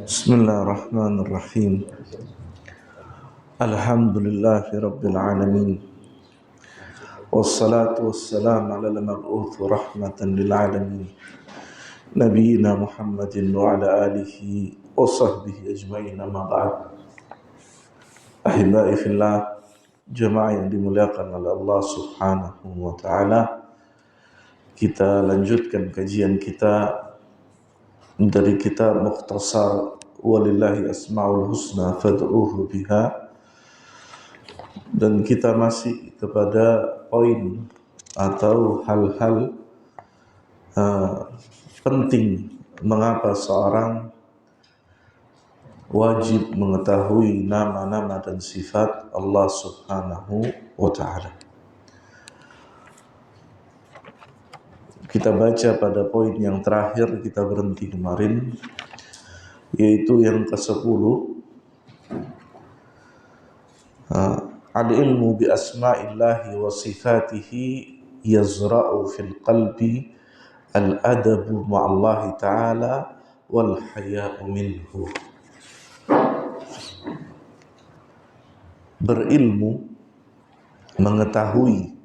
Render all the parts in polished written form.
Bismillahirrahmanirrahim. Alhamdulillahi Rabbil Alamin. Wassalatu wassalamu ala al-mab'uth rahmatan lil alamin. Nabiyyina Muhammadin wa ala alihi wa sahbihi ajma'in, amma ba'd. Ahibai fillah, jemaah yang dimuliakan oleh Allah Subhanahu wa ta'ala. Kita lanjutkan kajian kita dari kitab Mukhtasar Walillahi Asma'ul Husna Fad'uhu Biha, dan kita masih kepada poin atau hal-hal penting mengapa seorang wajib mengetahui nama-nama dan sifat Allah Subhanahu wa ta'ala. Kita baca pada poin yang terakhir, kita berhenti kemarin, yaitu yang ke-10. Al-ilmu bi asma'illahi wa sifatihi yazra'u fil qalbi al-adabu ma'allahi ta'ala wal haya'u minhu. Berilmu, mengetahui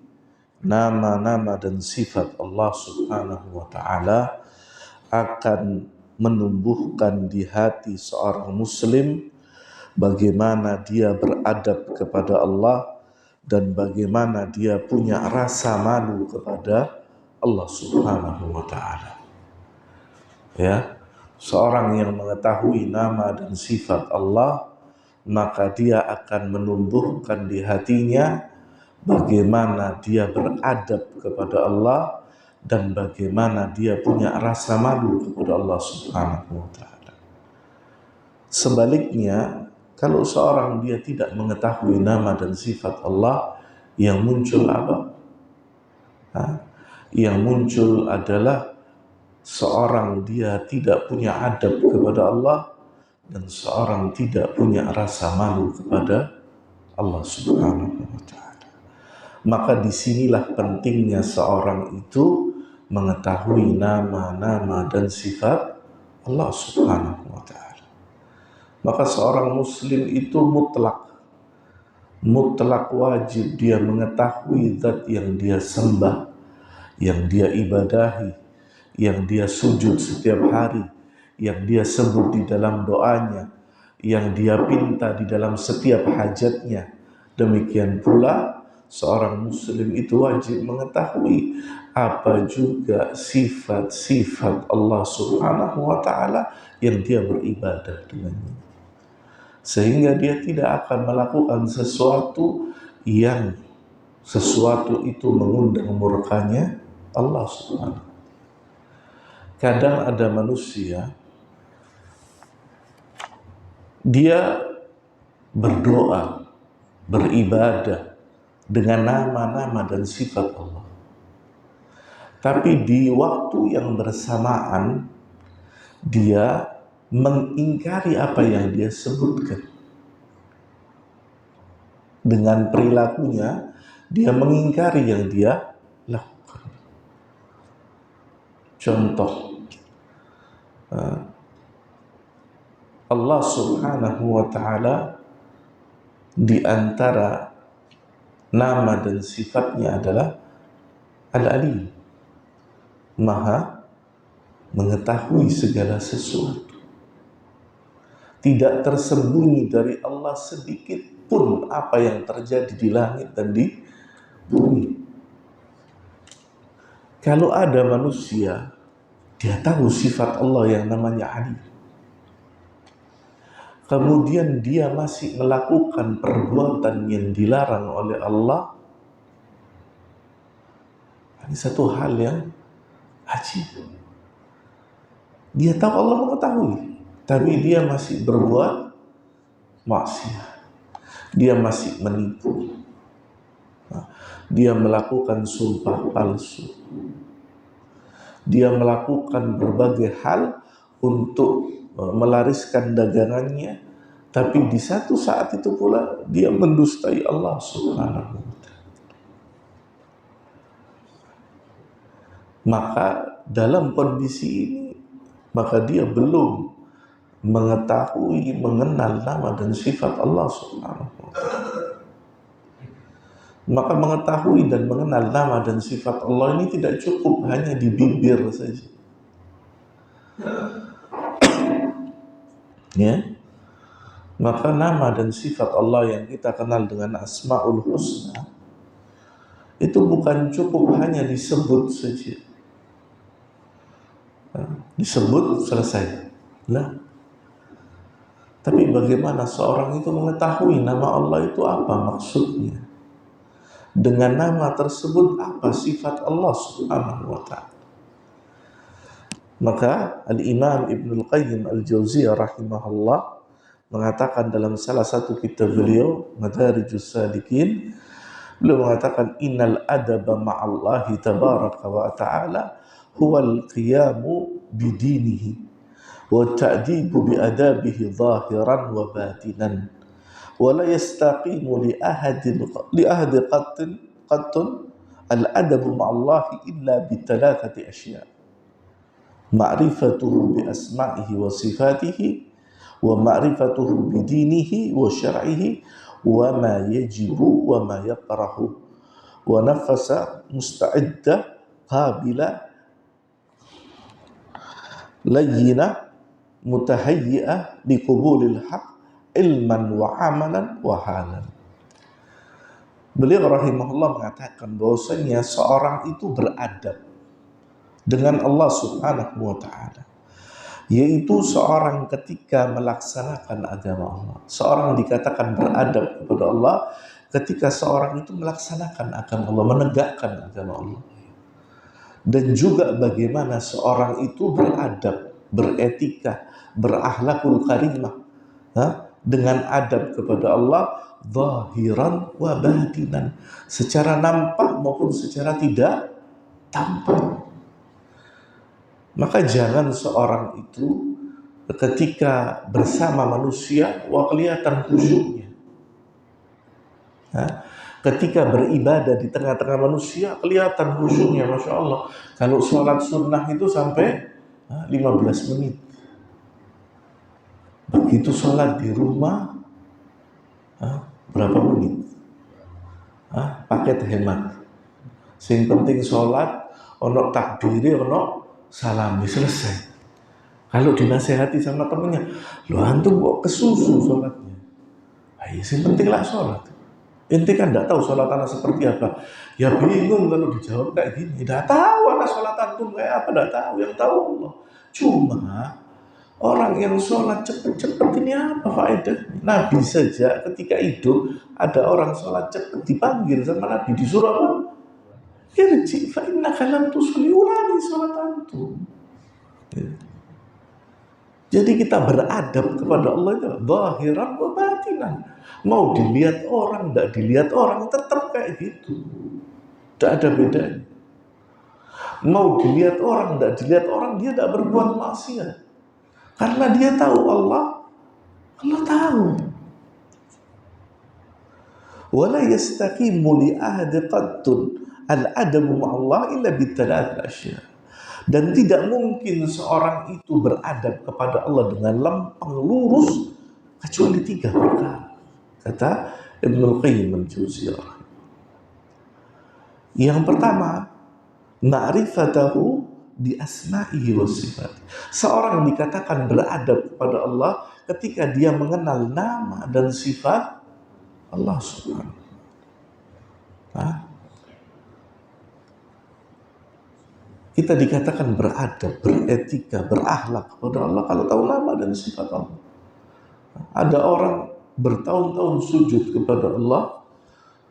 nama-nama dan sifat Allah Subhanahu wa ta'ala akan menumbuhkan di hati seorang muslim bagaimana dia beradab kepada Allah dan bagaimana dia punya rasa malu kepada Allah Subhanahu wa ta'ala. Ya, seorang yang mengetahui nama dan sifat Allah, maka dia akan menumbuhkan di hatinya bagaimana dia beradab kepada Allah dan bagaimana dia punya rasa malu kepada Allah Subhanahu wa ta'ala. Sebaliknya, kalau seorang dia tidak mengetahui nama dan sifat Allah, yang muncul apa? Yang muncul adalah seorang dia tidak punya adab kepada Allah dan seorang tidak punya rasa malu kepada Allah Subhanahu wa ta'ala. Maka disinilah pentingnya seorang itu mengetahui nama-nama dan sifat Allah Subhanahu wa ta'ala. Maka seorang muslim itu mutlak wajib dia mengetahui zat yang dia sembah, yang dia ibadahi, yang dia sujud setiap hari, yang dia sebut di dalam doanya, yang dia pinta di dalam setiap hajatnya. Demikian pula seorang muslim itu wajib mengetahui apa juga sifat-sifat Allah Subhanahu wa ta'ala yang dia beribadah dengannya, sehingga dia tidak akan melakukan sesuatu itu mengundang murkanya Allah Subhanahu. Kadang ada manusia dia berdoa, beribadah dengan nama-nama dan sifat Allah, tapi di waktu yang bersamaan dia mengingkari apa yang dia sebutkan. Dengan perilakunya dia mengingkari yang dia lakukan. Contoh, Allah Subhanahu wa ta'ala di antara nama dan sifatnya adalah Al-Alim, Maha mengetahui segala sesuatu. Tidak tersembunyi dari Allah sedikit pun apa yang terjadi di langit dan di bumi. Kalau ada manusia, dia tahu sifat Allah yang namanya Alim, kemudian dia masih melakukan perbuatan yang dilarang oleh Allah, ini satu hal yang ajib. Dia tahu Allah mengetahui, tapi dia masih berbuat maksiat. Dia masih menipu. Dia melakukan sumpah palsu. Dia melakukan berbagai hal untuk melariskan dagangannya, tapi di satu saat itu pula dia mendustai Allah Subhanahu wa ta'ala. Maka dalam kondisi ini, maka dia belum mengetahui, mengenal nama dan sifat Allah Subhanahu wa ta'ala. Maka mengetahui dan mengenal nama dan sifat Allah ini tidak cukup hanya di bibir saja. Ya. Maka nama dan sifat Allah yang kita kenal dengan Asmaul Husna itu bukan cukup hanya disebut saja. Disebut selesai. Nah, tapi bagaimana seorang itu mengetahui nama Allah itu apa maksudnya? Dengan nama tersebut apa sifat Allah Subhanahu wa ta'ala? Maka Al-Imam Ibnul Qayyim Al-Jauziyah rahimahullah mengatakan dalam salah satu kitab beliau, Madarijus Salikin, beliau mengatakan innal adaba ma'allahi tabaraka wa ta'ala huwal qiyamu bidinihi wa ta'dibu bi adabihi zahiran wa batinan wa la yastaqimu li ahadi qattun al-adabu ma'allahi illa bi thalathati asya' ma'rifatuhu bi asma'ihi wa sifatihi wa ma'rifatuhu bi dinihi wa syar'ihi wa ma yajibu wa ma yakrahu wa nafasa musta'idda qabila layyina mutahayyi'ah li qubulil haq ilman wa amalan wa halan. Beliau rahimahullah mengatakan bahwasanya seorang itu beradab dengan Allah Subhanahu wa ta'ala, yaitu seorang ketika melaksanakan agama Allah. Seorang dikatakan beradab kepada Allah ketika seorang itu melaksanakan agama Allah, menegakkan agama Allah. Dan juga bagaimana seorang itu beradab, beretika, berakhlakul karimah dengan adab kepada Allah zahiran wa batinan, secara nampak maupun secara tidak tampak. Maka jangan seorang itu ketika bersama manusia kelihatan khusyuknya. Ketika beribadah di tengah-tengah manusia kelihatan khusyuknya, Masya Allah. Kalau sholat sunnah itu sampai 15 menit. Begitu sholat di rumah berapa menit? Paket hemat. Sing penting sholat ono takbiri, ono salami, selesai. Kalau dinasehati sama temennya, lo antum kok kesusu sholatnya? Sing penting lah sholat. Inti kan tidak tahu sholat anak seperti apa. Ya bingung kalau dijawab kayak gini. Tidak tahu anak sholat antum kayak apa, tidak tahu. Yang tahu Allah. Cuma orang yang sholat cepet-cepet ini apa faedah? Nabi saja ketika hidup ada orang sholat cepet dipanggil sama Nabi, disuruh apa? Irji fa innaka lam tusalli, ulangi sholat antum. Jadi kita beradab kepada Allah itu zahiran wa batinan. Mau dilihat orang, tidak dilihat orang, tetap kayak gitu. Tidak ada bedanya. Mau dilihat orang, tidak dilihat orang, dia tidak berbuat maksiat. Karena dia tahu Allah tahu. Wala yastaqimu li ahadi qattun al-adabu ma'allah illa bitalath asya. Dan tidak mungkin seorang itu beradab kepada Allah dengan lempeng lurus kecuali 3 perkara. Kata Ibnul Qayyim Al-Jauziyah. Yang pertama, ma'rifatahu bi asma'ihi wa sifat. Seorang dikatakan beradab kepada Allah ketika dia mengenal nama dan sifat Allah Subhanahu. Kita dikatakan beradab, beretika, berakhlak kepada Allah kalau tahu nama dan sifat Allah. Ada orang bertahun-tahun sujud kepada Allah,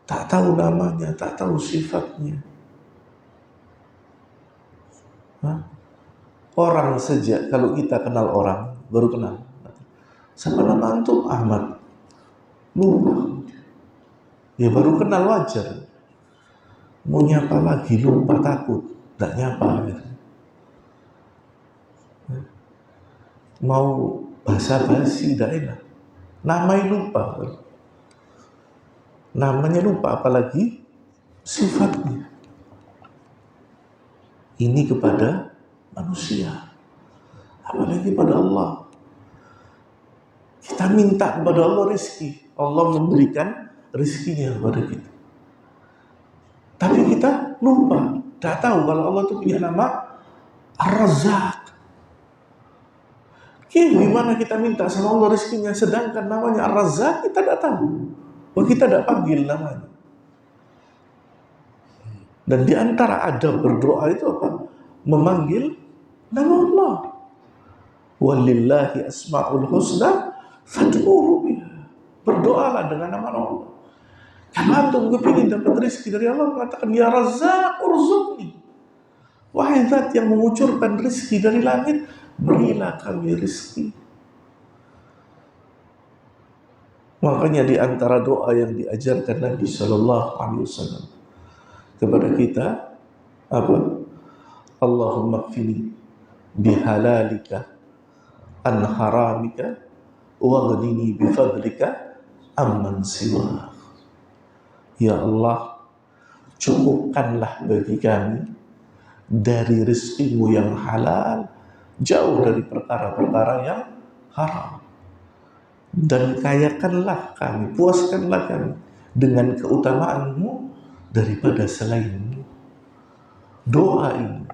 tak tahu namanya, tak tahu sifatnya. Orang saja, kalau kita kenal orang, baru kenal. Sama nama antum Ahmad, lupa. Ya baru kenal wajar. Mau nyapa lagi, lupa, takut, tak nyapa. Gitu. Mau basa-basi, tidak enak. Namanya lupa. Namanya lupa, apalagi sifatnya. Ini kepada manusia, apalagi pada Allah. Kita minta kepada Allah rizki, Allah memberikan rizkinya kepada kita. Tapi kita lupa, tidak tahu kalau Allah itu punya nama Ar-Razzaq. Gimana kita minta sama Allah rizkinya, sedangkan namanya Ar-Razzaq kita tidak tahu, kita tidak panggil namanya. Dan di antara adab berdoa itu apa? Memanggil nama Allah. Walillahi asma'ul husna fad'uhu biha. Berdoalah dengan nama Allah. Kalau antum kepingin dapat rezeki dari Allah, mengatakan ya Razzaq urzuqni. Wahai zat yang mengucurkan rezeki dari langit, berilah kami rezeki. Makanya di antara doa yang diajarkan Nabi Sallallahu Alaihi Wasallam kepada kita apa? Allahumma kfini bihalalika an haramika waghnini bifadlika amman siwa. Ya Allah, cukupkanlah bagi kami dari rezekimu yang halal, jauh dari perkara-perkara yang haram, dan kayakanlah kami, puaskanlah kami dengan keutamaanmu daripada selainmu. Doa ini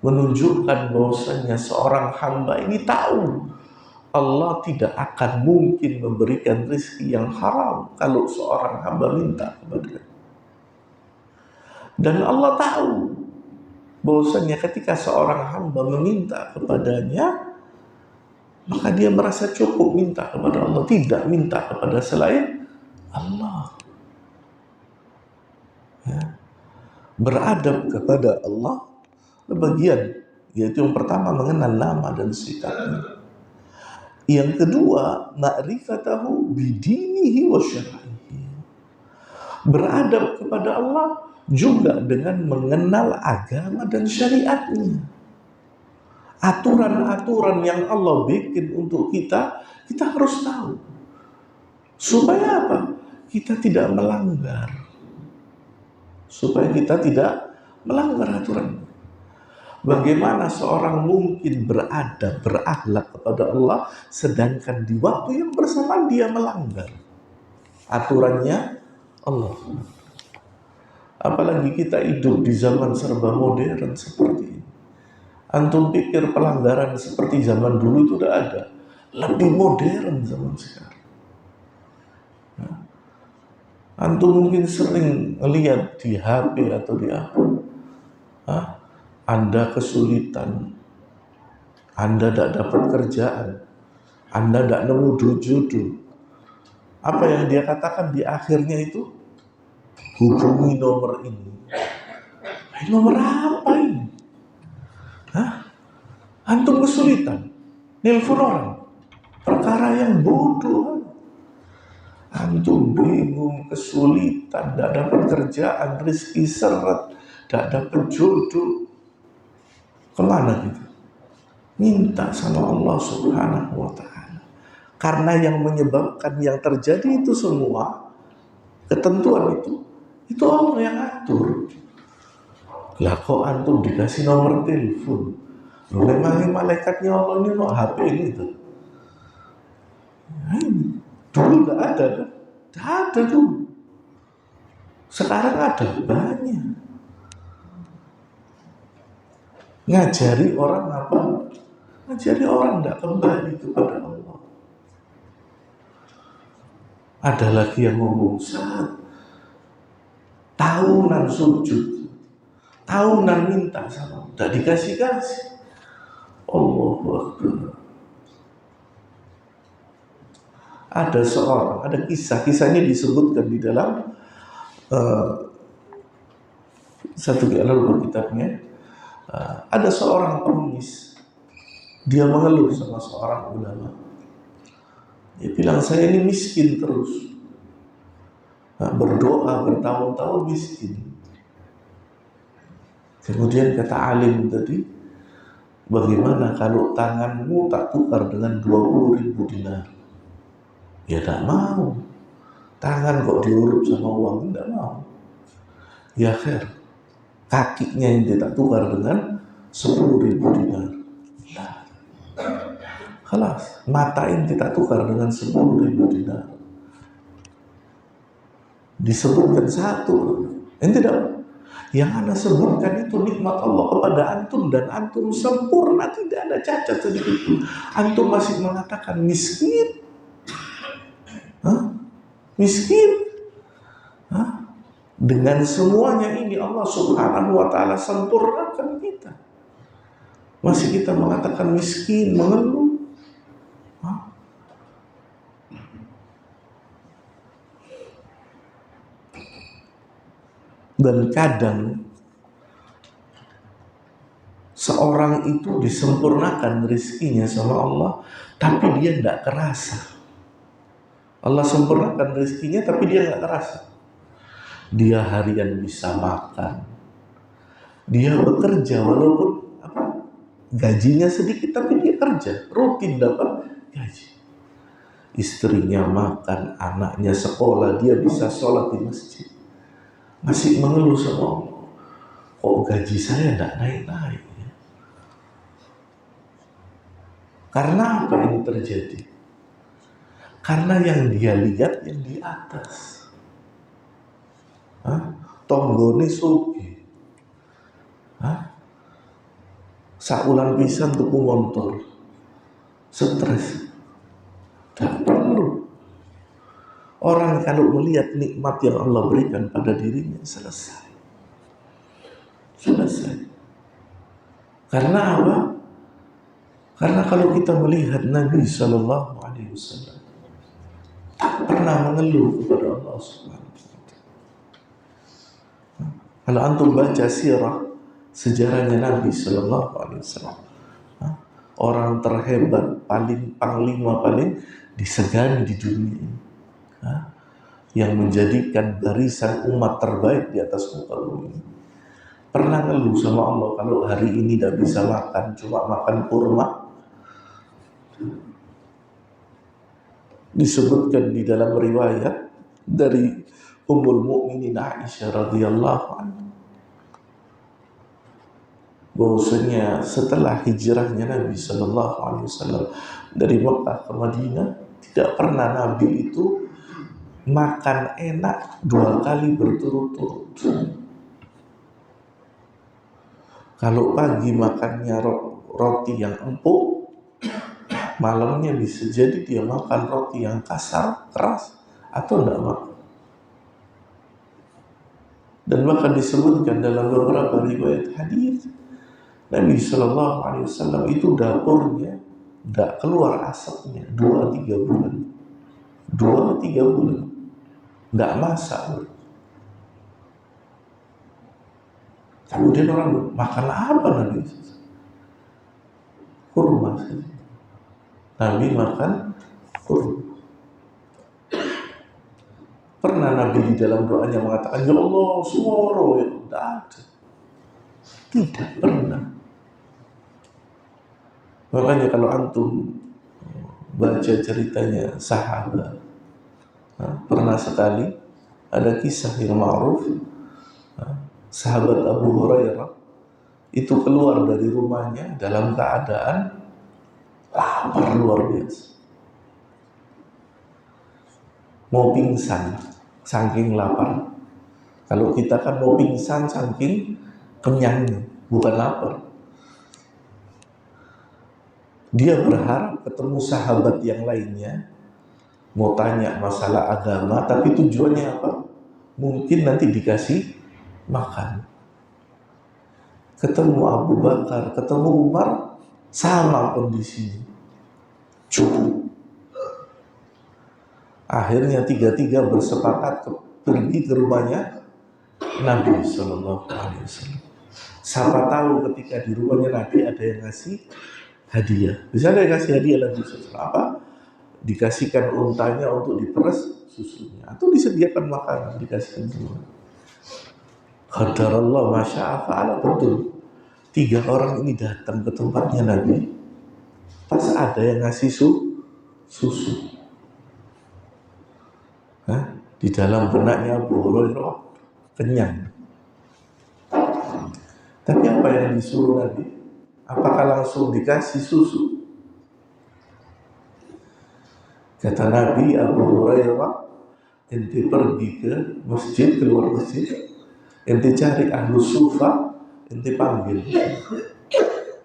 menunjukkan bahwasanya seorang hamba ini tahu Allah tidak akan mungkin memberikan rezeki yang haram kalau seorang hamba minta kepada-Nya. Dan Allah tahu bahwasanya ketika seorang hamba meminta kepadanya, maka dia merasa cukup minta kepada Allah, tidak minta kepada selain Allah. Ya. Beradab kepada Allah bagian, yaitu yang pertama mengenal nama dan sifatnya. Yang kedua, ma'rifatahu bidinihi wa syar'ihi. Beradab kepada Allah juga dengan mengenal agama dan syariatnya. Aturan-aturan yang Allah bikin untuk kita, kita harus tahu. Supaya apa? Kita tidak melanggar. Supaya kita tidak melanggar aturan. Bagaimana seorang mungkin beradab, berakhlak kepada Allah, sedangkan di waktu yang bersamaan dia melanggar aturannya Allah. Apalagi kita hidup di zaman serba modern seperti ini. Antum pikir pelanggaran seperti zaman dulu itu tidak ada? Lebih modern zaman sekarang. Antum mungkin sering lihat di HP atau di apa. Anda kesulitan, Anda tidak dapat kerjaan, Anda tidak nemu jodoh. Apa yang dia katakan di akhirnya itu? Hubungi nomor ini. Nomor apa ini? Antum kesulitan, nelpon orang, perkara yang bodoh. Antum bingung, kesulitan, tidak dapat kerjaan, rezeki seret, tidak dapat jodoh. Kemana gitu? Minta sama Allah Subhanahu wa ta'ala. Karena yang menyebabkan yang terjadi itu semua, ketentuan itu Allah yang atur. Lah kok antum dikasih nomor telepon? Memang malaikatnya Allah ini no HP gitu. Dulu nggak ada kan? Tidak ada dulu. Sekarang ada banyak. Ngajari orang apa? Ngajari orang tidak kembali kepada Allah. Ada lagi yang ngomong saat tahunan sujud, tahunan minta sama, tidak dikasih-kasih. Allahu Akbar. Ada seorang, ada kisah-kisahnya disebutkan di dalam satu kitabnya. Ada seorang pengemis, dia mengeluh sama seorang ulama. Dia bilang, saya ini miskin terus, berdoa bertahun-tahun miskin. Kemudian kata alim tadi, bagaimana kalau tanganmu tak tukar dengan 20.000 dinar? Ya tak mau. Tangan kok diurut sama uang, tidak mau. Ya khair, kakinya yang tidak tukar dengan 10.000 dinar. Nah, Khalas, mata ini kita tukar dengan 10.000 dinar. Disebutkan satu. Ini tidak. Yang Anda sebutkan itu nikmat Allah kepada antum dan antum sempurna, tidak ada cacat sedikit pun. Antum masih mengatakan miskin. Hah? Miskin. Hah? Dengan semuanya ini Allah Subhanahu wa taala sempurnakan kita. Masih kita mengatakan miskin, mengeluh. Hah? Dan kadang seorang itu disempurnakan rezekinya sama Allah, tapi dia tidak kerasa. Allah sempurnakan rezekinya, tapi dia nggak kerasa. Dia harian bisa makan, dia bekerja walaupun gajinya sedikit, tapi dia kerja rutin dapat gaji. Istrinya makan, anaknya sekolah, dia bisa sholat di masjid. Masih mengeluh sama Allah, kok gaji saya tidak naik-naik. Karena apa ini terjadi? Karena yang dia lihat yang di atas. Tonggone sugi. Saulan pisan tuku motor. Stres. Tak perlu. Orang kalau melihat nikmat yang Allah berikan pada dirinya, selesai. Karena apa? Karena kalau kita melihat Nabi Shallallahu Alaihi Wasallam tak pernah mengeluh kepada Allah Subhanahu Wa Taala. Kalau antum baca sirah sejarahnya Nabi Shallallahu Alaihi Wasallam, orang terhebat, panglima paling disegani di dunia ini, yang menjadikan barisan umat terbaik di atas muka bumi ini, pernah ngeluh sama Allah kalau hari ini tidak bisa makan, cuma makan kurma. Disebutkan di dalam riwayat dari Ummul Mukminin Aisyah radhiyallahu anha, bahwasanya setelah hijrahnya Nabi Shallallahu Alaihi Wasallam dari Mekah ke Madinah, tidak pernah Nabi itu makan enak 2 kali berturut-turut. Kalau pagi makannya roti yang empuk, malamnya bisa jadi dia makan roti yang kasar, keras, atau tidak makan. Dan bahkan disebutkan dalam beberapa riwayat hadis, Nabi Shallallahu Alaihi Wasallam itu dapurnya tidak keluar asapnya 2-3 bulan, 2-3 bulan, tidak masak. Kemudian orang makan apa Nabi? Kurma saja. Nabi makan kurma. Pernah Nabi di dalam doanya mengatakan, ya Allah, suara ya, tidak ada. Tidak pernah. Makanya kalau antum baca ceritanya sahabat, pernah sekali ada kisah yang ma'ruf, sahabat Abu Hurairah itu keluar dari rumahnya dalam keadaan lapar luar biasa, mau pingsan saking lapar. Kalau kita kan mau pingsan saking kenyangnya, bukan lapar. Dia berharap ketemu sahabat yang lainnya, mau tanya masalah agama, tapi tujuannya apa? Mungkin nanti dikasih makan. Ketemu Abu Bakar, ketemu Umar, sama kondisinya, cukup. Akhirnya tiga-tiga bersepakat pergi ke rumahnya Nabi Sallallahu Alaihi Wasallam. Siapa tahu ketika di rumahnya Nabi ada yang ngasih hadiah. Bisa ada yang ngasih hadiah Nabi Sallallahu apa? Dikasihkan untanya untuk diperes susunya, atau disediakan makanan, dikasihkan semua. Qadarullah masya'afa'ala, betul. 3 orang ini datang ke tempatnya Nabi, pas ada yang ngasih susu. Di dalam benaknya Abu Hurairah kenyang. Tapi apa yang disuruh Nabi? Apakah langsung dikasih susu? Kata Nabi, Abu Hurairah, ente pergi ke masjid, keluar masjid, ente cari ahlu sufa, ente panggil.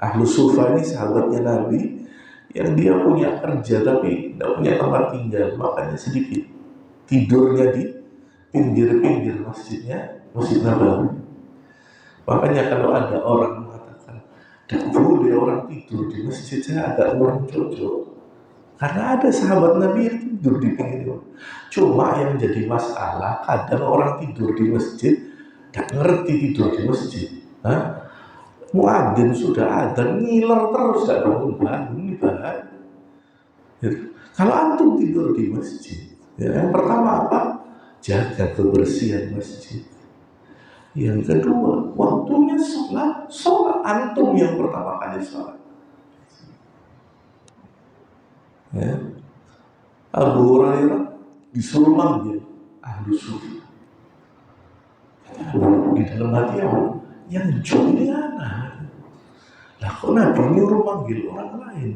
Ahlu sufa ini sahabatnya Nabi yang dia punya kerja tapi tidak punya tempat tinggal, makanya sedikit tidurnya di pinggir-pinggir masjidnya, Masjid Nabawi. Makanya kalau ada orang mengatakan tidak boleh orang tidur di masjid, saya agak kurang cocok. Karena ada sahabat Nabi yang tidur di pinggir. Cuma yang jadi masalah, kadang orang tidur di masjid tidak ngerti tidur di masjid. Muadzin sudah ada, ngiler terus, tidak bangun-bangun, ini bahaya. Kalau antum tidur di masjid, yang pertama apa? Jaga kebersihan masjid. Yang kedua, waktunya sholat antum yang pertama kali sholat. Abu Hurairah disuruh manggil ahlu sufi. Di dalam hati yang juli anak. Lah kok Nabi nyuruh manggil orang lain?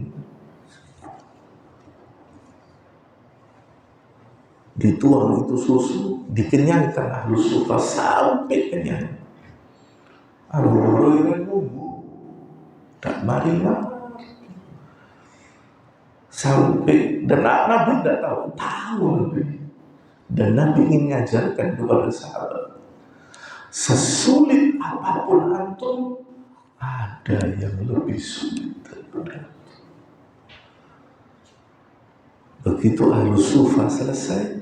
Dituang itu susu, dikenyangkan ahlu sufa sampai kenyang. Abu Hurairah nunggu, tak mari-mari. Sampai, dan Nabi tidak tahu Nabi. Dan Nabi ingin mengajarkan kepada sahabat, sesulit apapun antum, ada yang lebih sulit daripada itu. Begitu ahlu sufa selesai,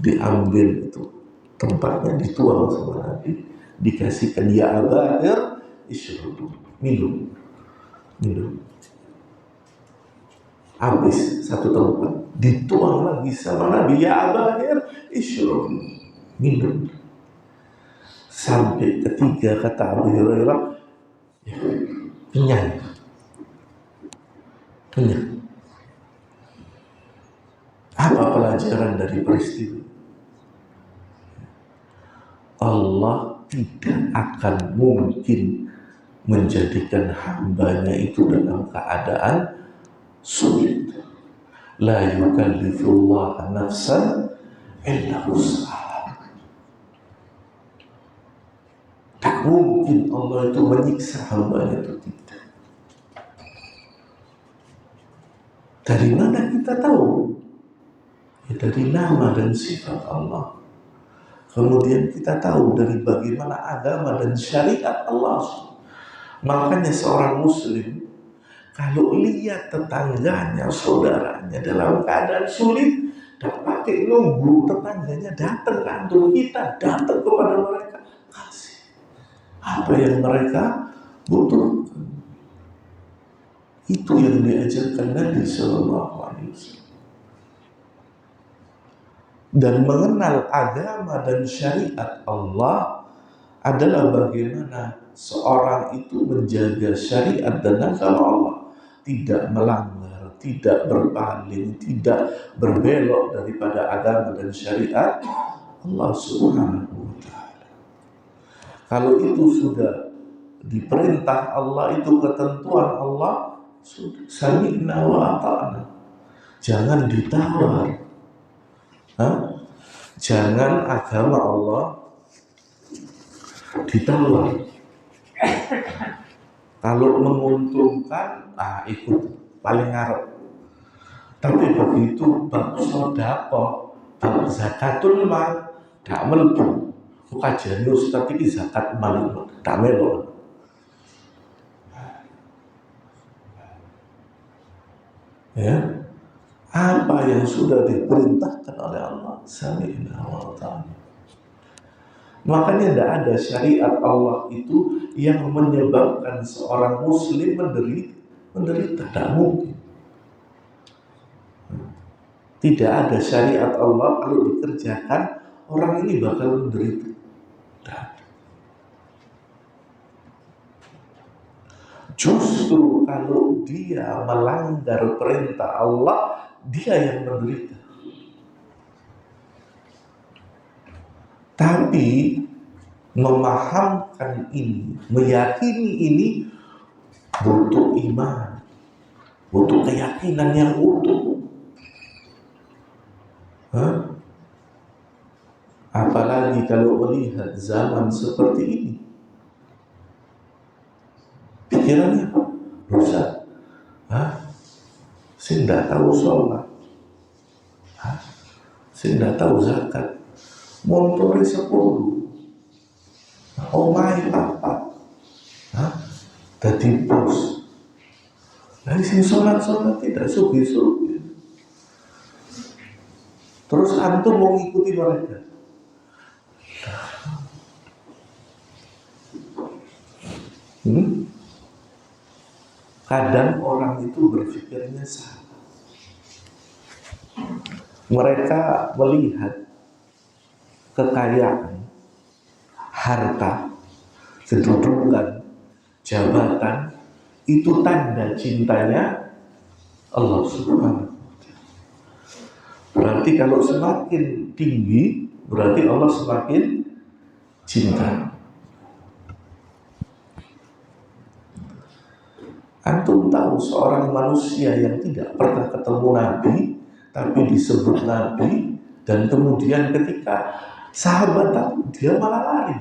diambil itu tempatnya, dituang sama Nabi, dikasihkan dia abair, isyrubu, minum. Habis satu tempat, dituang lagi sama Nabi, ya abair, isyrubu, minum. Sampai ketiga kata Abu Hurairah, ya, kenyang. Apa pelajaran dari peristiwa? Allah tidak akan mungkin menjadikan hambanya itu dalam keadaan sulit. La yukallifullah nafsan illa wus'aha. Tak mungkin Allah itu menyiksa hambanya itu, tidak. Dari mana kita tahu? Ya, dari nama dan sifat Allah. Kemudian kita tahu dari bagaimana agama dan syariat Allah. Makanya seorang muslim kalau lihat tetangganya, saudaranya dalam keadaan sulit, tak pakai nunggu tetangganya datang ke antum, kita datang kepada mereka, kasih apa yang mereka butuhkan. Itu yang diajarkan Nabi Sallallahu Alaihi Wasallam. Dan mengenal agama dan syariat Allah adalah bagaimana seorang itu menjaga syariat dan agama Allah, tidak melanggar, tidak berpaling, tidak berbelok daripada agama dan syariat Allah Subhanahu wa Ta'ala. Kalau itu sudah diperintah Allah, itu ketentuan Allah, sami'na wa ata'na. Jangan ditawar. Jangan agama Allah ditawar. Kalau menguntungkan, ikut paling ngarep. Tapi begitu bab sedekah, bab zakatul mal, tak mlebu. Kajian ustaz iki zakat mal tak melo. Ya. Apa yang sudah diperintahkan oleh Allah, sami'na wa ata'na. Makanya tidak ada syariat Allah itu yang menyebabkan seorang muslim menderita. Tidak mungkin. Tidak ada syariat Allah kalau dikerjakan orang ini bakal menderita. Tidak. Justru kalau dia melanggar perintah Allah, dia yang menderita. Tapi memahamkan ini, meyakini ini butuh iman, butuh keyakinan yang utuh. apalagi kalau melihat zaman seperti ini, pikirannya rusak. Saya tidak tahu sholat, saya tidak tahu zakat, motori 10, omai 4, jadi bos. Dari sini sholat tidak sugi-sugi. Terus antum mau ngikuti mereka. Kadang orang itu berpikirnya salah. Mereka melihat kekayaan, harta, kedudukan, jabatan itu tanda cintanya Allah Subhanahu. Berarti kalau semakin tinggi, berarti Allah semakin cinta. Antum tahu seorang manusia yang tidak pernah ketemu Nabi, tapi disebut Nabi, dan kemudian ketika sahabat tahu, dia malah lari.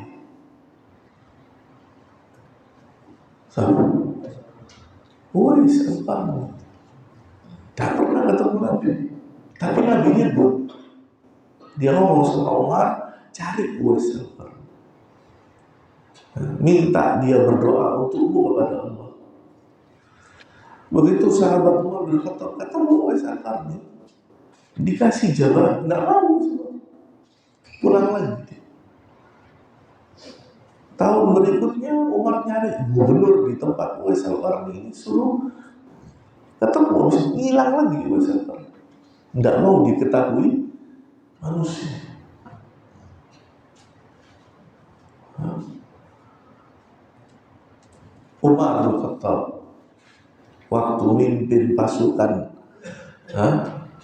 Uwais al-Qarni tak pernah ketemu Nabi, tapi Nabi nyebut. Dia ngomong sama Umar, cari Uwais al-Qarni, minta dia berdoa untukmu kepada Allah. Begitu sahabat Umar bin Khattab ketemu Uwais al-Qarni, dikasih jabatan, nggak mau, pulang lagi. Tahun berikutnya Umar nyari gubernur di tempat Uwais al-Qarni ini, suruh ketemu, hilang lagi Uwais al-Qarni. Nggak mau diketahui manusia. Umar bin Khattab waktu mimpin pasukan,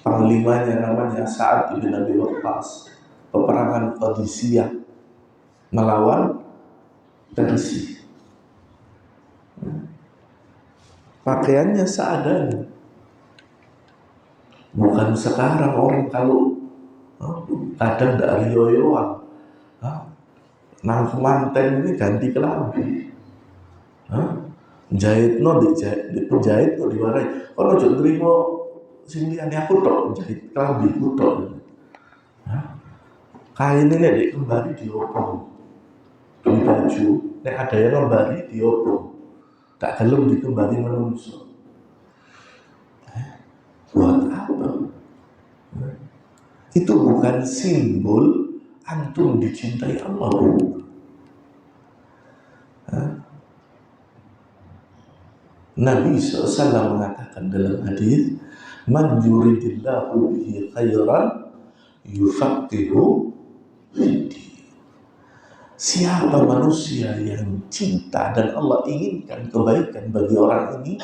panglimanya namanya Sa'ad bin Abi Waqqas, peperangan Qadisiyah melawan Persia. Pakaiannya seadanya. Bukan sekarang orang kalau kadang tidak riyoyoan, nang kemanten ini ganti kelambi, jahit no di penjahit no diwarai. Kalau jangan terima sini aku tok jahit kelambi ku tok. Kain ini dek kembali diopong, di baju, nek ada yang kembali diopong, tak gelem dikembali menungso. Buat apa? Itu bukan simbol antum dicintai Allah. Nabi SAW mengatakan dalam hadis, man yuridillahu bihi khairan yufaqihu fiddin. Siapa manusia yang cinta dan Allah inginkan kebaikan bagi orang ini,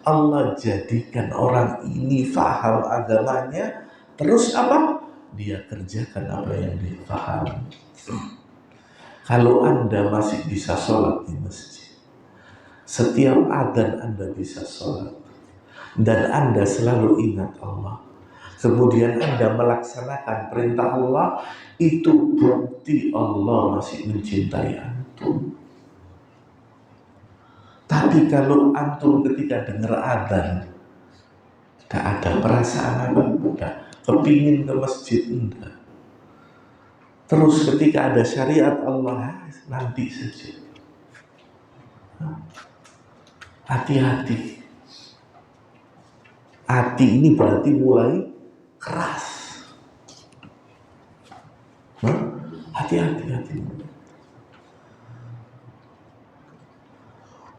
Allah jadikan orang ini faham agamanya. Terus apa? Dia kerjakan apa yang dia paham. Kalau Anda masih bisa sholat di masjid, setiap adzan Anda bisa sholat, dan Anda selalu ingat Allah, kemudian Anda melaksanakan perintah Allah, itu bukti Allah masih mencintai antum. Tapi kalau antum ketika dengar adzan tidak ada perasaan apa-apa, kepingin ke masjid enggak, terus ketika ada syariat Allah, nanti saja. Hati-hati. Hati ini berarti mulai keras. Hati-hati.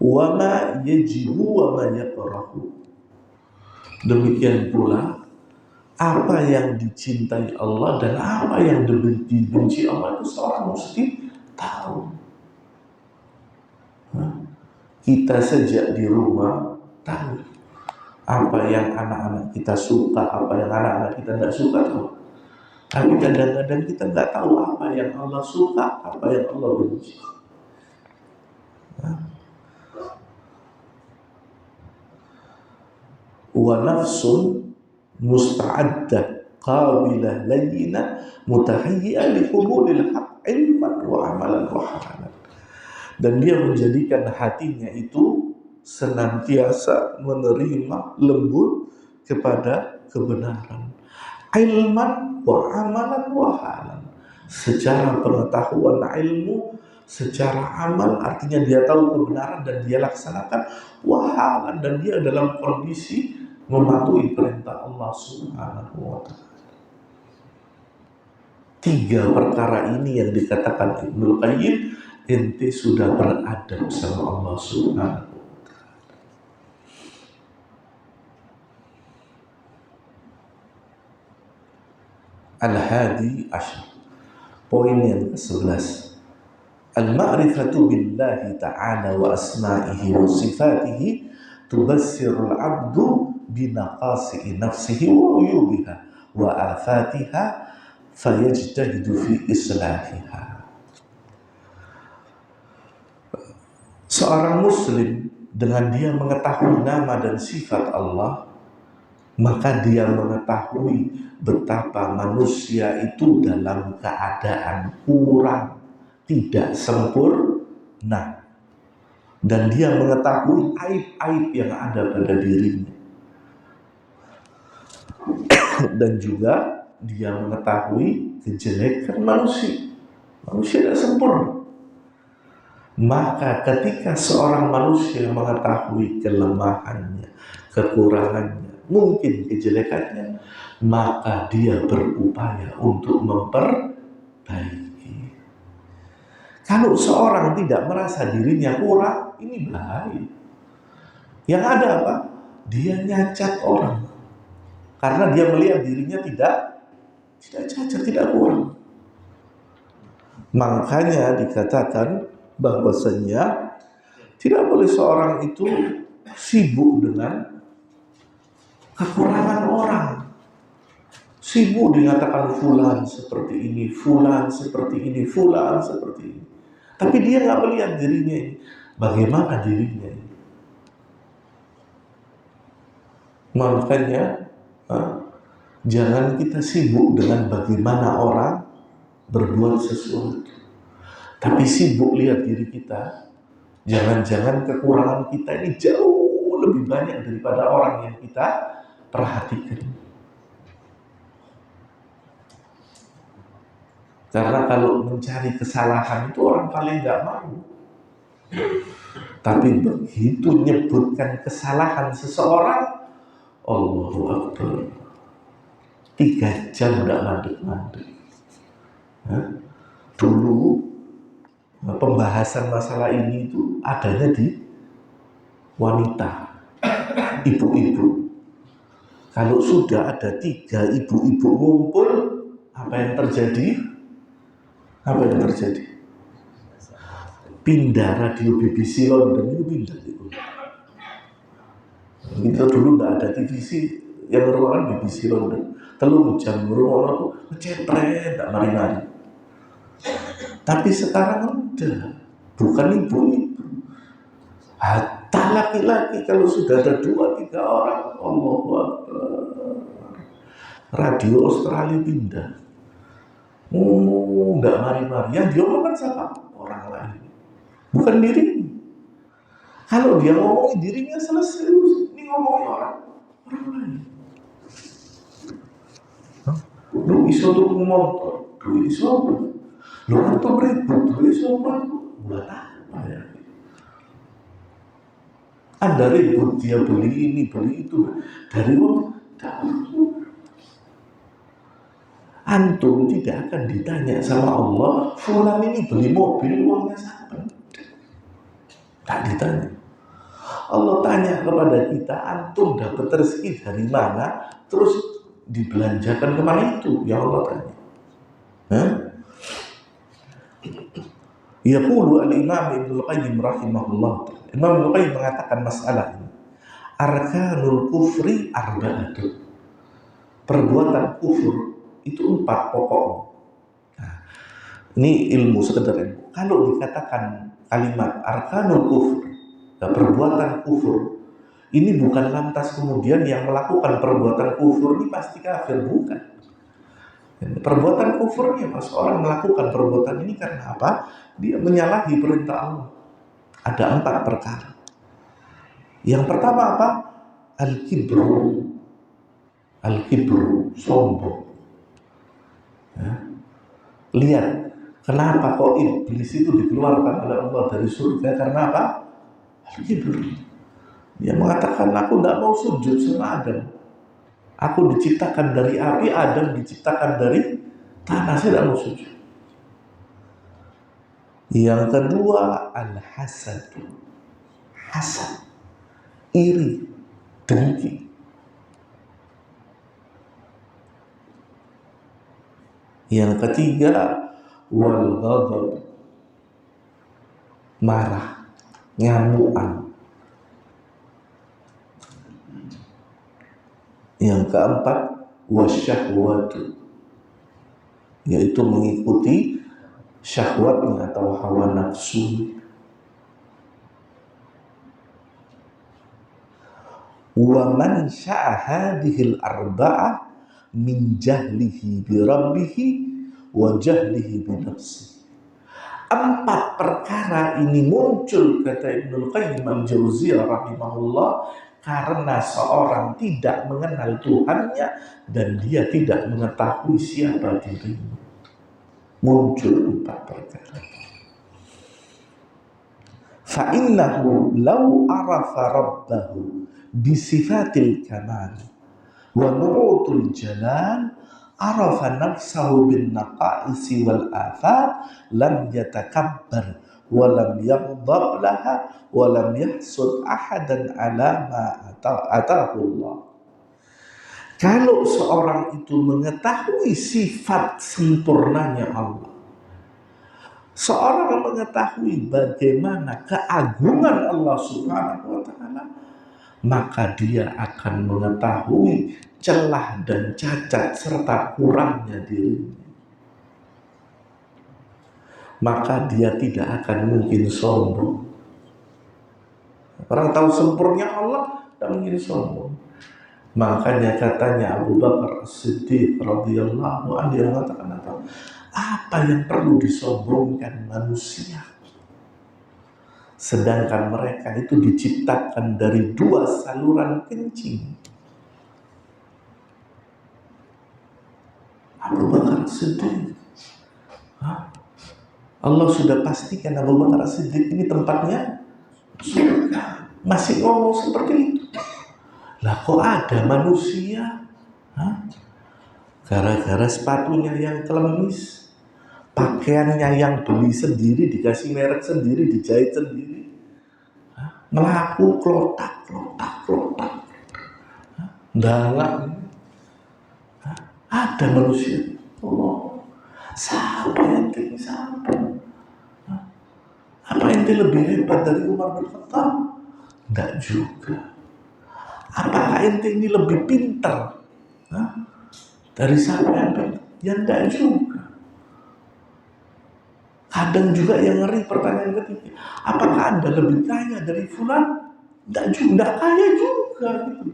Wa ma yajibu wa ma yakrahu. Demikian pula apa yang dicintai Allah dan apa yang dibenci Allah itu seorang mesti tahu. Kita sejak di rumah tahu apa yang anak-anak kita suka, apa yang anak-anak kita tidak suka tahu. Tapi kadang-kadang kita nggak tahu apa yang Allah suka, apa yang Allah benci. Wa nafsun musta'addah qabilah layyinah mutahayyi'ah li qubulil haqq. ilman wa amalan wa halalan. Dan dia menjadikan hatinya itu senantiasa menerima lembut kepada kebenaran. Ilman wa amalan wa halalan. Secara pengetahuan ilmu, secara amal, artinya dia tahu kebenaran dan dia laksanakan, wahalan, dan dia dalam kondisi mematuhi perintah Allah Subhanahu wa ta'ala. 3 perkara ini yang dikatakan Ibnul Qayyim, ente sudah beradab sama Allah Subhanahu wa ta'ala. Al-Hadi Asyar, poin yang ke-11. Al-ma'rifatu billahi ta'ala wa asma'ihi wa sifatihi tubassirul abdu binaqasi nafsihi wa uyubiha wa afatiha fayajtahidu fi islahiha. Seorang muslim dengan dia mengetahui nama dan sifat Allah, maka dia mengetahui betapa manusia itu dalam keadaan kurang, tidak sempurna, dan dia mengetahui aib-aib yang ada pada dirinya, dan juga dia mengetahui kejelekan manusia tidak sempurna. Maka ketika seorang manusia mengetahui kelemahannya, kekurangannya, mungkin kejelekannya, maka dia berupaya untuk memperbaiki. Kalau seorang tidak merasa dirinya kurang, ini bahaya. Yang ada apa? Dia nyacat orang. Karena dia melihat dirinya tidak cacat, tidak kurang. Makanya dikatakan bahwasanya tidak boleh seorang itu sibuk dengan kekurangan orang. Sibuk dikatakan fulan seperti ini, fulan seperti ini, fulan seperti ini. Tapi dia nggak melihat dirinya ini. Bagaimana dirinya ini? Makanya jangan kita sibuk dengan bagaimana orang berbuat sesuatu, tapi sibuk lihat diri kita. Jangan-jangan kekurangan kita ini jauh lebih banyak daripada orang yang kita perhatikan. Karena kalau mencari kesalahan itu orang paling gak mau. Tapi begitu nyebutkan kesalahan seseorang, Allahu Akbar, 3 jam gak mandek-mandek. Dulu pembahasan masalah ini itu adanya di wanita, ibu-ibu. Kalau sudah ada 3 ibu-ibu ngumpul, apa yang terjadi? Pindah radio BBC London itu pindah itu. Kita dulu nggak ada TVC yang ruangan BBC London. 3 jam ruangan itu ngecepret, tak mari-mari. Tapi sekarang udah bukan ibu-ibu, hatta laki-laki kalau sudah ada 2-3 orang, Allahu Akbar, radio Australia pindah. Enggak mari-mari. Yang diomongkan siapa? Orang lain, bukan dirinya. Kalau dia ngomongin dirinya selesai, ini ngomongin orang lain. Lu iso tuh motor, lu iso apa? Lu untuk ribut, lu iso apa? Buat apa ya? Anda ribut, dia beli ini, beli itu, dari uang. Antum tidak akan ditanya sama Allah, fulan ini beli mobil uangnya siapa? Tak ditanya. Allah tanya kepada kita, antum dapat rezeki dari mana? Terus dibelanjakan kemana itu? Ya Allah tanya. Yaqulu al-Imam Ibnul Qayyim rahimahullah. Imam Ibnul Qayyim mengatakan masalah ini. Arkanul kufri arba'atun. Perbuatan kufur itu 4 pokok. Nah, ini ilmu, sekedar ilmu. Kalau dikatakan kalimat arkanul kufur, perbuatan kufur, ini bukan lantas kemudian yang melakukan perbuatan kufur ini pasti kafir, bukan. Perbuatan kufurnya, pas orang melakukan perbuatan ini karena apa? Dia menyalahi perintah Allah. Ada 4 perkara. Yang pertama apa? Al-kibru. Al-kibru, sombong. Ya. Lihat, kenapa kok iblis itu dikeluarkan oleh Allah dari surga? Karena apa? Al-kibru. Dia mengatakan, aku tidak mau sujud sama Adam. Aku diciptakan dari api, Adam diciptakan dari tanah, saya tidak mau sujud. Yang kedua, al-hasad. Hasad, iri, dengki. Yang ketiga, wal ghadab, marah, ngamuan. Yang keempat, wasyahwatu, yaitu mengikuti syahwatnya atau hawa nafsu. Wa man sya'a hadhil arba'ah min jahlihi bi rabbihi wa jahlihi bi nafsihi. 4 perkara ini muncul, kata Ibnul Qayyim al-Jauziyah rahimahullah, karena seorang tidak mengenal Tuhannya dan dia tidak mengetahui siapa dirinya. Muncul 4 perkara. Fa innahu law arafa rabbahu bi sifatil kamal wa nu'utul jalal arafa nafsahu bin naqaisi wal afat lam yatakabbar wa lam yaghdab laha wa lam yahsud ahadan ala ma atahu Allah. Kalau seorang itu mengetahui sifat sempurnanya Allah, seorang mengetahui bagaimana keagungan Allah Subhanahu wa ta'ala, maka dia akan mengetahui celah dan cacat serta kurangnya dirinya. Maka dia tidak akan mungkin sombong. Orang tahu sempurna Allah, tidak mungkin sombong. Makanya katanya Abu Bakar As-Siddiq radhiyallahu anhu, dia mengatakan apa yang perlu disombongkan manusia? Sedangkan mereka itu diciptakan dari 2 saluran kencing. Abu Bakar As-Siddiq, Allah sudah pastikan Abu Bakar As-Siddiq ini tempatnya surga, masih ngomong seperti itu. Lah kok ada manusia gara-gara sepatunya yang kelemis, pakaiannya yang beli sendiri, dikasih merek sendiri, dijahit sendiri, melaku klotak, dalam, ada manusia. Allah, siapa yang tinggi, siapa? Apa ente lebih hebat dari Umar bin Khattab? Enggak juga. Apakah ente ini lebih pintar dari siapa yang pintar? Ya enggak juga. Kadang juga yang ngeri pertanyaan ketiga, apakah Anda lebih kaya dari fulan? Enggak juga, enggak kaya juga gitu.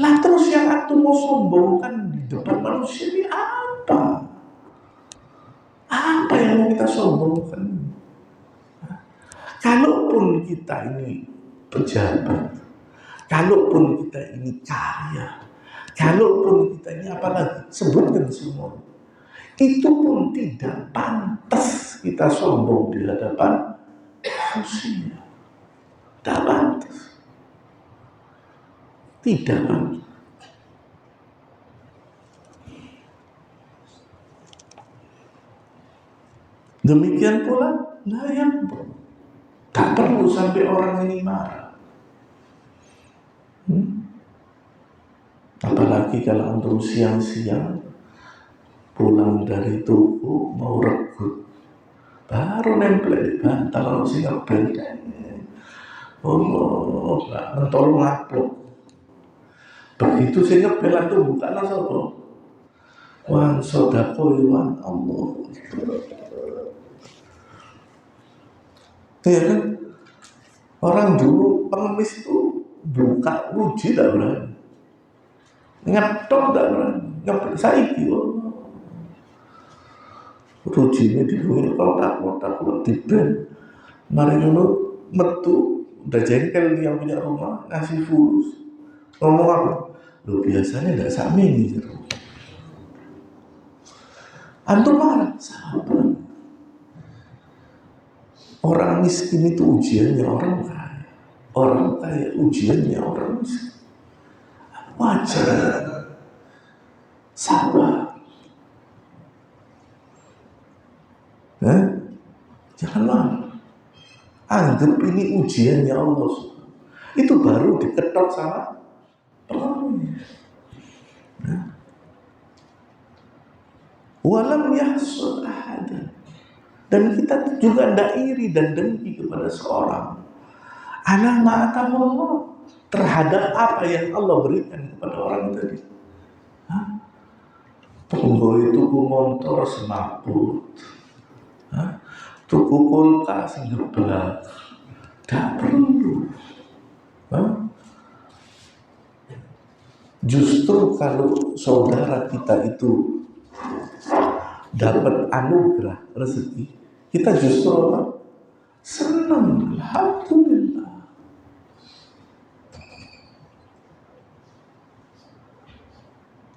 Lah terus yang antum mau sombongkan di depan manusia ini apa? Apa yang mau kita sombongkan? Kalaupun kita ini pejabat, kalaupun kita ini kaya, kalaupun kita ini apalagi, sebutkan semua, itu pun tidak pantas kita sombong di hadapan manusia. Tidak pantas. Tidak pantas. Demikian pula layak, tak perlu sampai orang ini marah. Apalagi kalau antum siang-siang pulang dari toko mau regut, baru nempel di bantal si ngebel. Allah, gak mentolong ngaplok. Begitu si ngebel antum buka sapa? Wan sodako wan Allah. Ya kan? Orang dulu pengemis itu buka uji tak berani, ngetok tak berani, saiki bojone diguyur kotak-kotak di band. Mari ngono metu udah jengkel yang punya rumah ngasih fulus. Ngomong apa? Lo biasanya enggak sama ini gitu. Antum marah, sabar. Orang miskin itu ujiannya orang kaya. Orang kaya ujiannya orang miskin. Wajar. Sabar. Jangan marah. Anggap ini ujiannya Allah. Itu baru diketok sama pelakunya. Walam yahsud ahadan. Dan kita juga tidak iri dan dengki kepada seorang. Ala ma'atahullah, terhadap apa yang Allah berikan kepada orang tadi. Tunggu tuku motor semaput, tuku kulkas geblak, tidak perlu. Justru kalau saudara kita itu dapat anugerah rezeki, kita justru apa? Senang, alhamdulillah.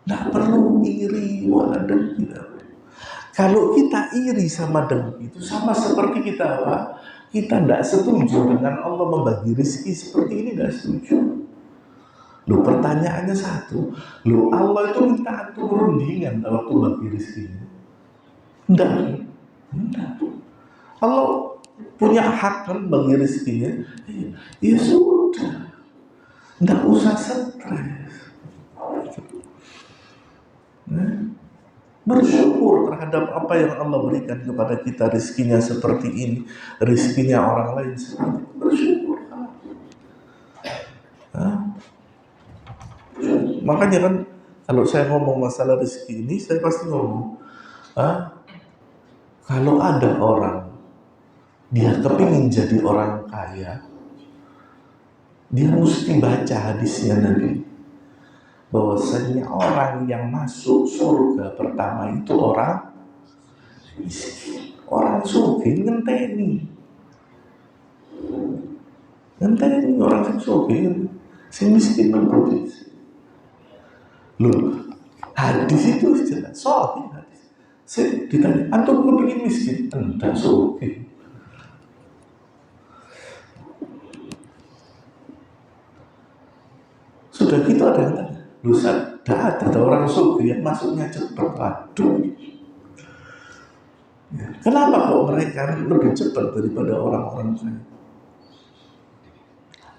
Tidak perlu iri wala dengki. Kalau kita iri sama dengki itu sama seperti kita apa? Kita tidak setuju dengan Allah membagi rezeki seperti ini, tidak setuju. Loh, pertanyaannya satu, loh Allah itu minta turundingan waktu bagi rezekinya? Tidak. Allah punya hak kan bagi rezekinya? Ya sudah, tidak usah stres. Bersyukur terhadap apa yang Allah berikan kepada kita, rezekinya seperti ini, rezekinya orang lain seperti ini. Bersyukur. Makanya kan kalau saya ngomong masalah rezeki ini, saya pasti ngomong, kalau ada orang dia kepingin jadi orang kaya, dia mesti baca hadisnya Nabi, bahwasanya orang yang masuk surga pertama itu orang miskin. Orang sugih ngenteni orang yang sugih, sing miskin menurut. Loh, hadis itu jelas, soal hadis. Saya ditanya, antum kepingin miskin? Enggak, sugih. Sudah gitu ada yang tanya, dosa ada orang sugih yang masuknya cepat. Waduh. Kenapa kok mereka lebih cepat daripada orang-orang kaya?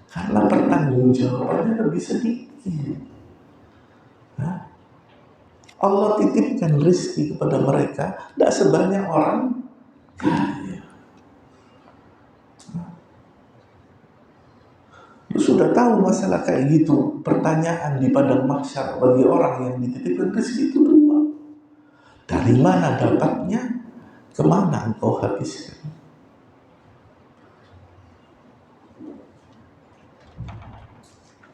Karena pertanggungjawabannya lebih sedikit. Allah titipkan rezeki kepada mereka tidak sebanyak orang kaya. Sudah tahu masalah kayak gitu, pertanyaan di padang mahsyar bagi orang yang dititipkan rezeki itu dua. Dari mana dapatnya? Kemana engkau habiskan?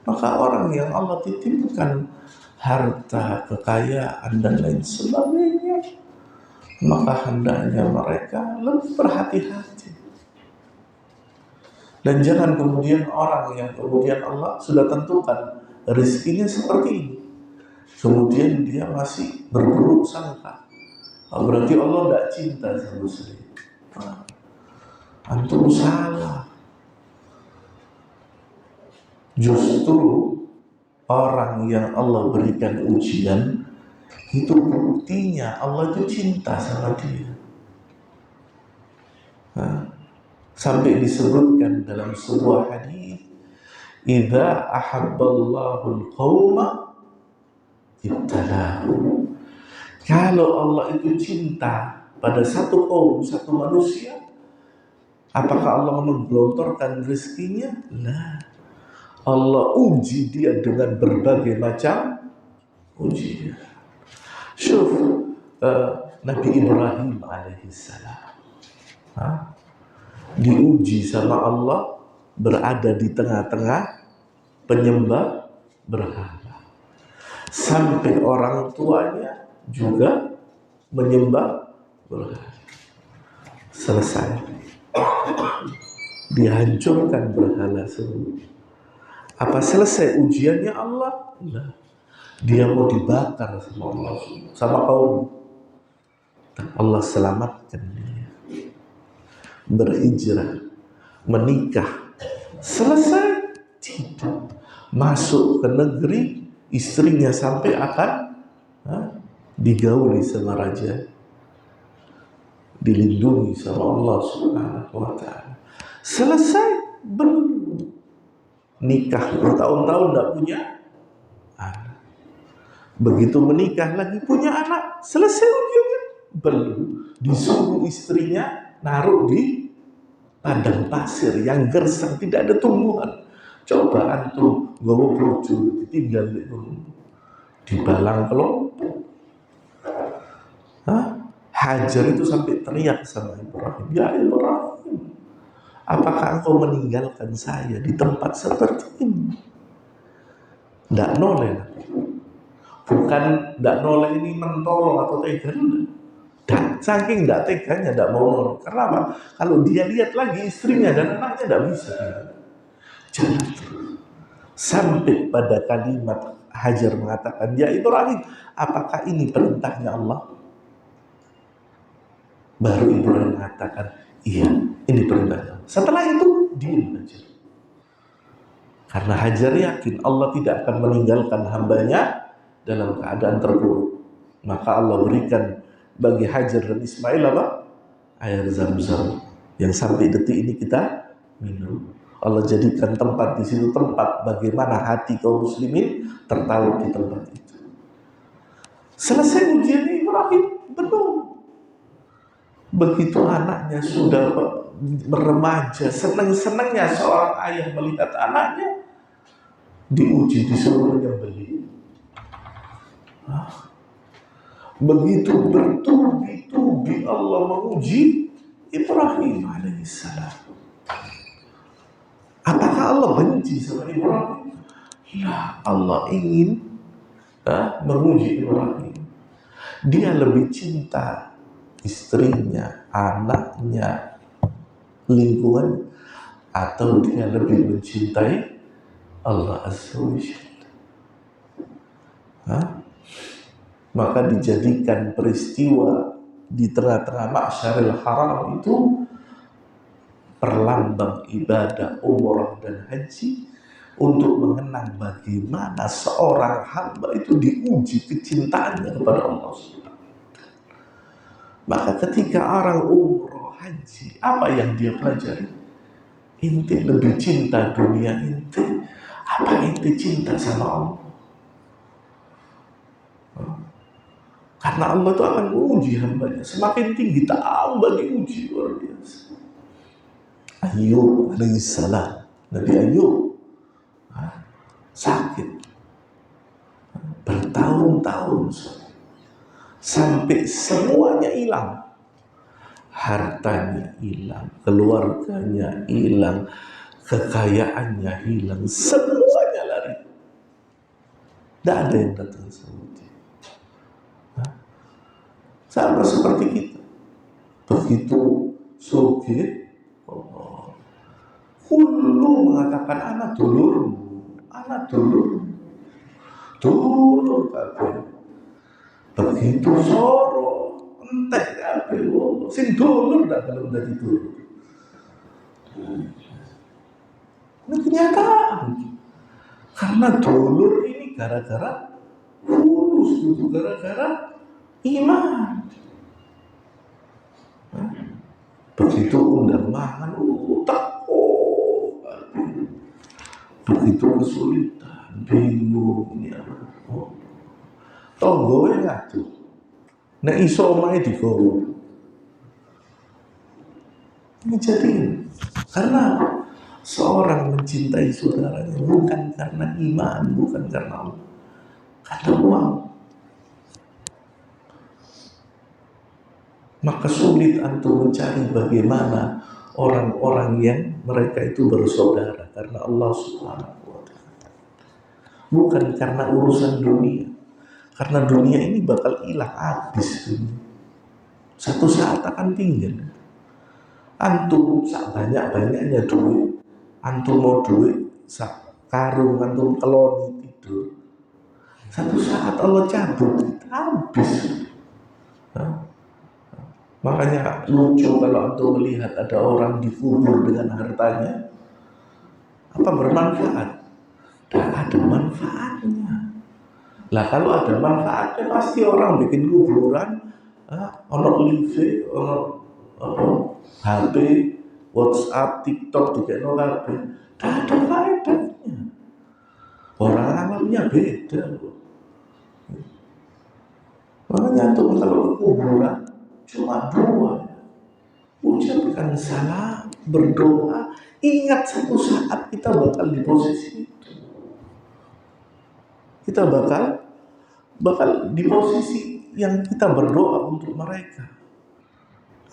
Maka orang yang Allah titipkan harta, kekayaan, dan lain sebagainya, maka hendaknya mereka lebih berhati-hati. Dan jangan kemudian orang yang kemudian Allah sudah tentukan rezekinya seperti ini, kemudian dia masih berburuk sangka, berarti Allah tidak cinta sama saya. Antum salah. Justru orang yang Allah berikan ujian, itu buktinya Allah itu cinta sama dia. Sampai disebutkan dalam sebuah hadis, idza ahabballahu al-qauma ibtalahu. Kalau Allah itu cinta pada satu kaum, satu manusia, apakah Allah menggelontorkan rezekinya? Nah, Allah uji dia dengan berbagai macam ujian. Syuf, Nabi Ibrahim alaihissalam diuji sama Allah berada di tengah-tengah penyembah berhala. Sampai orang tuanya juga menyembah berhala. Selesai, dihancurkan berhala semua. Apa selesai ujiannya Allah? Nah, dia mau dibakar sama Allah, sama kaum. Dan Allah selamatkan dia, berhijrah, menikah, selesai. Tidak, masuk ke negeri, istrinya sampai akan digauli sama raja, dilindungi sama Allah Subhanahu wa ta'ala. Selesai, belum nikah bertahun-tahun tidak punya anak. Begitu menikah lagi punya anak, selesai ujiannya, belum. Disuruh istrinya naruh di padang pasir yang gersang, tidak ada tumbuhan. Coba antum gawa bojo ditinggal di balang kelompok. Hajar itu sampai teriak sama Ibrahim, ya Ibrahim, apakah engkau meninggalkan saya di tempat seperti ini? Tidak noleh, bukan tidak noleh ini mentolong atau tega, dan saking tidak teganya tidak mau noleh. Karena apa? Kalau dia lihat lagi istrinya dan anaknya tidak bisa. Jalan terus sampai pada kalimat Hajar mengatakan, ya Ibrahim, apakah ini perintahnya Allah? Baru Ibrahim mengatakan, iya, ini perintahnya. Setelah itu diam Hajar. Karena Hajar yakin Allah tidak akan meninggalkan hambanya dalam keadaan terpuruk. Maka Allah berikan bagi Hajar dan Ismail apa? Air Zam-Zam yang sampai detik ini kita minum. Allah jadikan tempat di situ tempat bagaimana hati kaum muslimin tertawa di tempat itu. Selesai ujian Ibrahim, belum. Begitu anaknya sudah remaja, senang-senangnya seorang ayah melihat anaknya diuji, disuruh menyembelih. Begitu bertubi-tubi Allah menguji Ibrahim alaihissalam. Apakah Allah benci sama Ibrahim? Ya, Allah ingin menguji Ibrahim. Dia lebih cinta istrinya, anaknya, lingkungan, atau dia lebih mencintai Allah Azza wa Jalla? Maka dijadikan peristiwa di tengah-tengah Ma'syaril Haram itu perlambang ibadah umrah dan haji untuk mengenang bagaimana seorang hamba itu diuji kecintaannya kepada Allah Subhanahu. Maka ketika orang umroh haji, apa yang dia pelajari? Inti lebih cinta dunia inti, apa inti cinta sama Allah? Karena Allah itu akan menguji hambanya. Semakin tinggi tambah diuji, luar biasa. Ayub alaihissalam, Nabi Ayub sakit bertahun-tahun sampai semuanya hilang, hartanya hilang, keluarganya hilang, kekayaannya hilang, semuanya lari. Tidak ada yang datang sama dia. Sama seperti kita, begitu sugih, Kullu mengatakan anak dulurmu, dulur kabeh. Begitu soro entek kabeh wong sing dulur ndak gelem dadi dulur. Ini kenyataan. Karena dulur ini gara-gara lulus, itu gara-gara iman. Begitu undang mangan utak. Begitu kesulitan, bingungnya. Tonggoe ngaduh. Nek iso omahe digowo. Ini jadi karena seorang mencintai saudaranya bukan karena iman, bukan karena Allah, karena uang. Maka sulit antum mencari bagaimana orang-orang yang mereka itu bersaudara karena Allah Subhanahu wa ta'ala. Bukan karena urusan dunia. Karena dunia ini bakal hilang habis. Satu saat akan tinggal. Antum sak banyak-banyaknya duit, antum mau duit sak karung, antum keloni tidur, satu saat Allah cabut, habis. Makanya lucu kalau antum melihat ada orang dikubur dengan hartanya, apa bermanfaat? Tidak ada manfaatnya. Lah kalau ada manfaatnya pasti orang bikin kuburan, ono live, ono HP, WhatsApp, TikTok dikeno kabeh. Tidak ada faedahnya. Orang alamnya beda. Makanya antum kalau ke kuburan cuma dua, ucapkan salam, berdoa, ingat satu saat kita bakal di posisi itu. Kita bakal di posisi yang kita berdoa untuk mereka.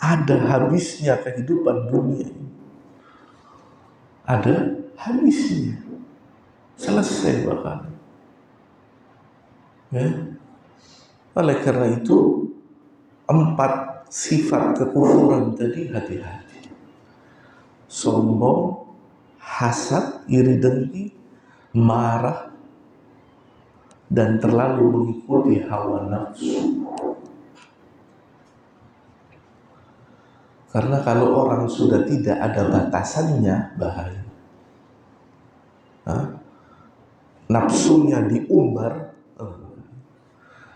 Ada habisnya kehidupan dunia ini. Ada habisnya. Selesai bakal. Ya. Oleh karena itu 4 sifat kekufuran tadi hati-hati. Sombong, hasad, iri dengki, marah, dan terlalu mengikuti hawa nafsu. Karena kalau orang sudah tidak ada batasannya, bahaya. Nafsunya diumbar.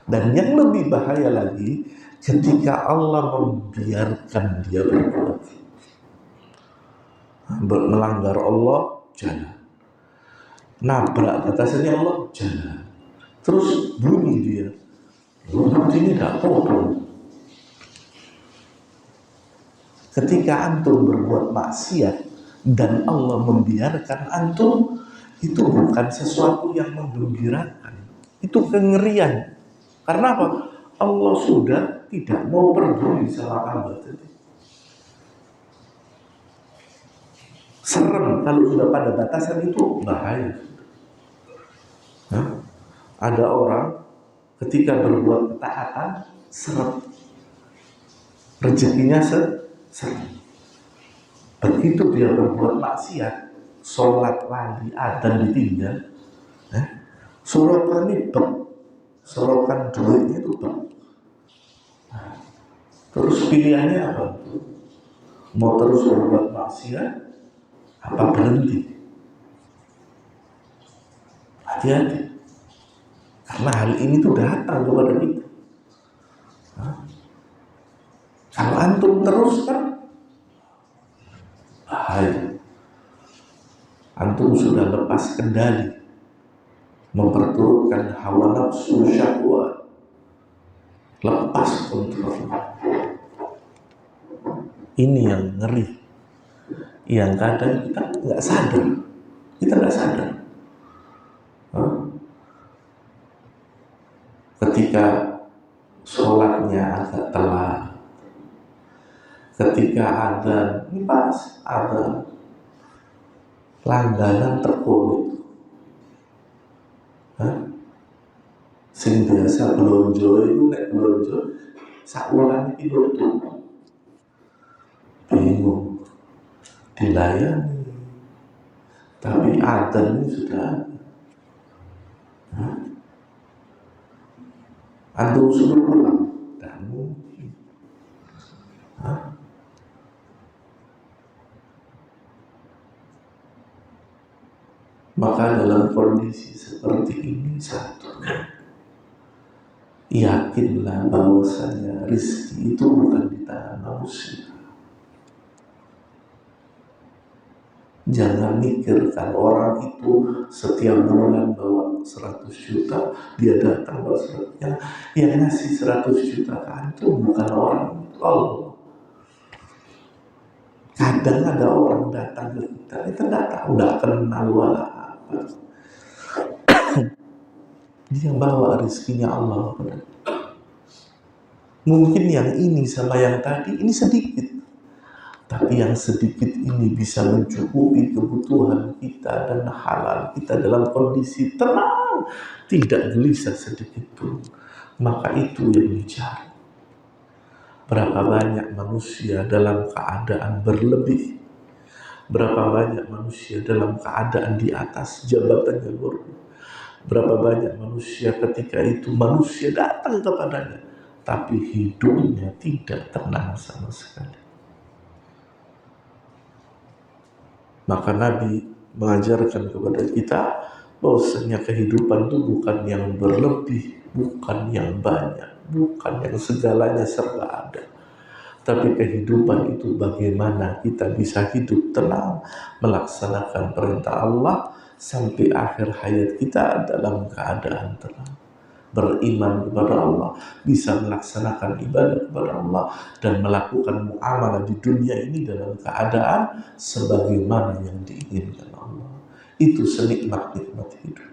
Dan yang lebih bahaya lagi, ketika Allah membiarkan dia berbuat. Melanggar Allah, jalan. Nabrak batasannya Allah, jalan. Terus bunyi dia, ini tidak apa-apa. Ketika antum berbuat maksiat dan Allah membiarkan antum, itu bukan sesuatu yang menggembirakan, itu kengerian. Karena apa? Allah sudah tidak mau peduli sama hamba tadi. Serem kalau sudah pada batasan itu, bahaya. Ada orang ketika berbuat ketaatan, seret, rezekinya seret. Begitu dia berbuat maksiat, sholat lagi, adzan ditinggal, sorotan ini sorotan duitnya itu terus pilihannya apa? Mau terus berbuat maksiat apa berhenti? Hati-hati, karena hal ini tuh datang kepada kita. Kalau antum terus kan bahaya. Antum sudah lepas kendali, memperturutkan hawa nafsu syahwat, lepas kontrol. Ini yang ngeri, yang kadang kita nggak sadar. Ketika sholatnya agak telat, ketika ada pas ada langganan terkulit, sing biasa belonjo itu nek belonjo sakulan itu bingung dilayani, tapi adzan ini sudah antum suruh pulang, tidak mungkin. Maka dalam kondisi seperti ini, satu, yakinlah bahwasanya rizki itu bukan di tangan manusia. Jangan mikirkan orang itu setiap bulan bawa 100 juta, dia datang bawa 100 juta. Yang ngasih 100 juta ke antum bukan orang itu, Allah. Kadang ada orang datang ke kita nggak tahu, nggak kenal wala apa. Dia bawa rezekinya Allah. Mungkin yang ini sama yang tadi ini sedikit, tapi yang sedikit ini bisa mencukupi kebutuhan kita dan halal kita dalam kondisi tenang, tidak gelisah sedikit pun. Maka itu yang dicari. Berapa banyak manusia dalam keadaan berlebih, berapa banyak manusia dalam keadaan di atas jabatannya luar biasa. Berapa banyak manusia ketika itu manusia datang kepadanya, tapi hidupnya tidak tenang sama sekali. Maka Nabi mengajarkan kepada kita bahwasanya kehidupan itu bukan yang berlebih, bukan yang banyak, bukan yang segalanya serba ada. Tapi kehidupan itu bagaimana kita bisa hidup tenang, melaksanakan perintah Allah sampai akhir hayat kita dalam keadaan tenang. Beriman kepada Allah, bisa melaksanakan ibadah kepada Allah, dan melakukan muamalah di dunia ini dalam keadaan sebagaimana yang diinginkan Allah. Itu senikmat-nikmat hidup.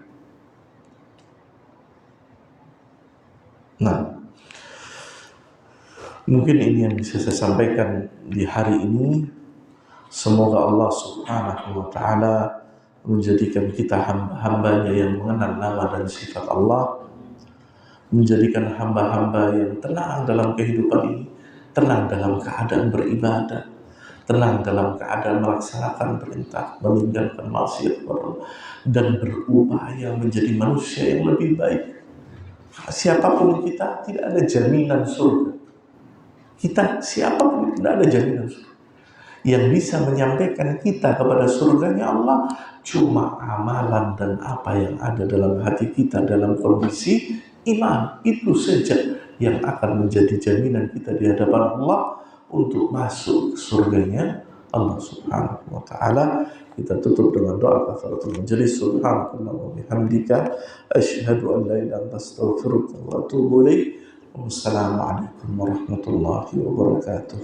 Nah, mungkin ini yang bisa saya sampaikan di hari ini. Semoga Allah Subhanahu wa ta'ala menjadikan kita hamba-hambanya yang mengenal nama dan sifat Allah, menjadikan hamba-hamba yang tenang dalam kehidupan ini, tenang dalam keadaan beribadah, tenang dalam keadaan melaksanakan perintah, meninggalkan maksiat kepada Allah, dan berupaya menjadi manusia yang lebih baik. Siapapun kita, tidak ada jaminan surga. Kita siapapun tidak ada jaminan surga. Yang bisa menyampaikan kita kepada surganya Allah cuma amalan dan apa yang ada dalam hati kita dalam kondisi iman. Itu saja yang akan menjadi jaminan kita di hadapan Allah untuk masuk ke surganya Allah Subhanahu wa ta'ala. Kita tutup dengan doa kafaratul majelis. Subhanakallah wa bihamdika asyhadu an la ilaha illa anta astaghfiruka wa atubu ilaik. Wassalamualaikum warahmatullahi wabarakatuh.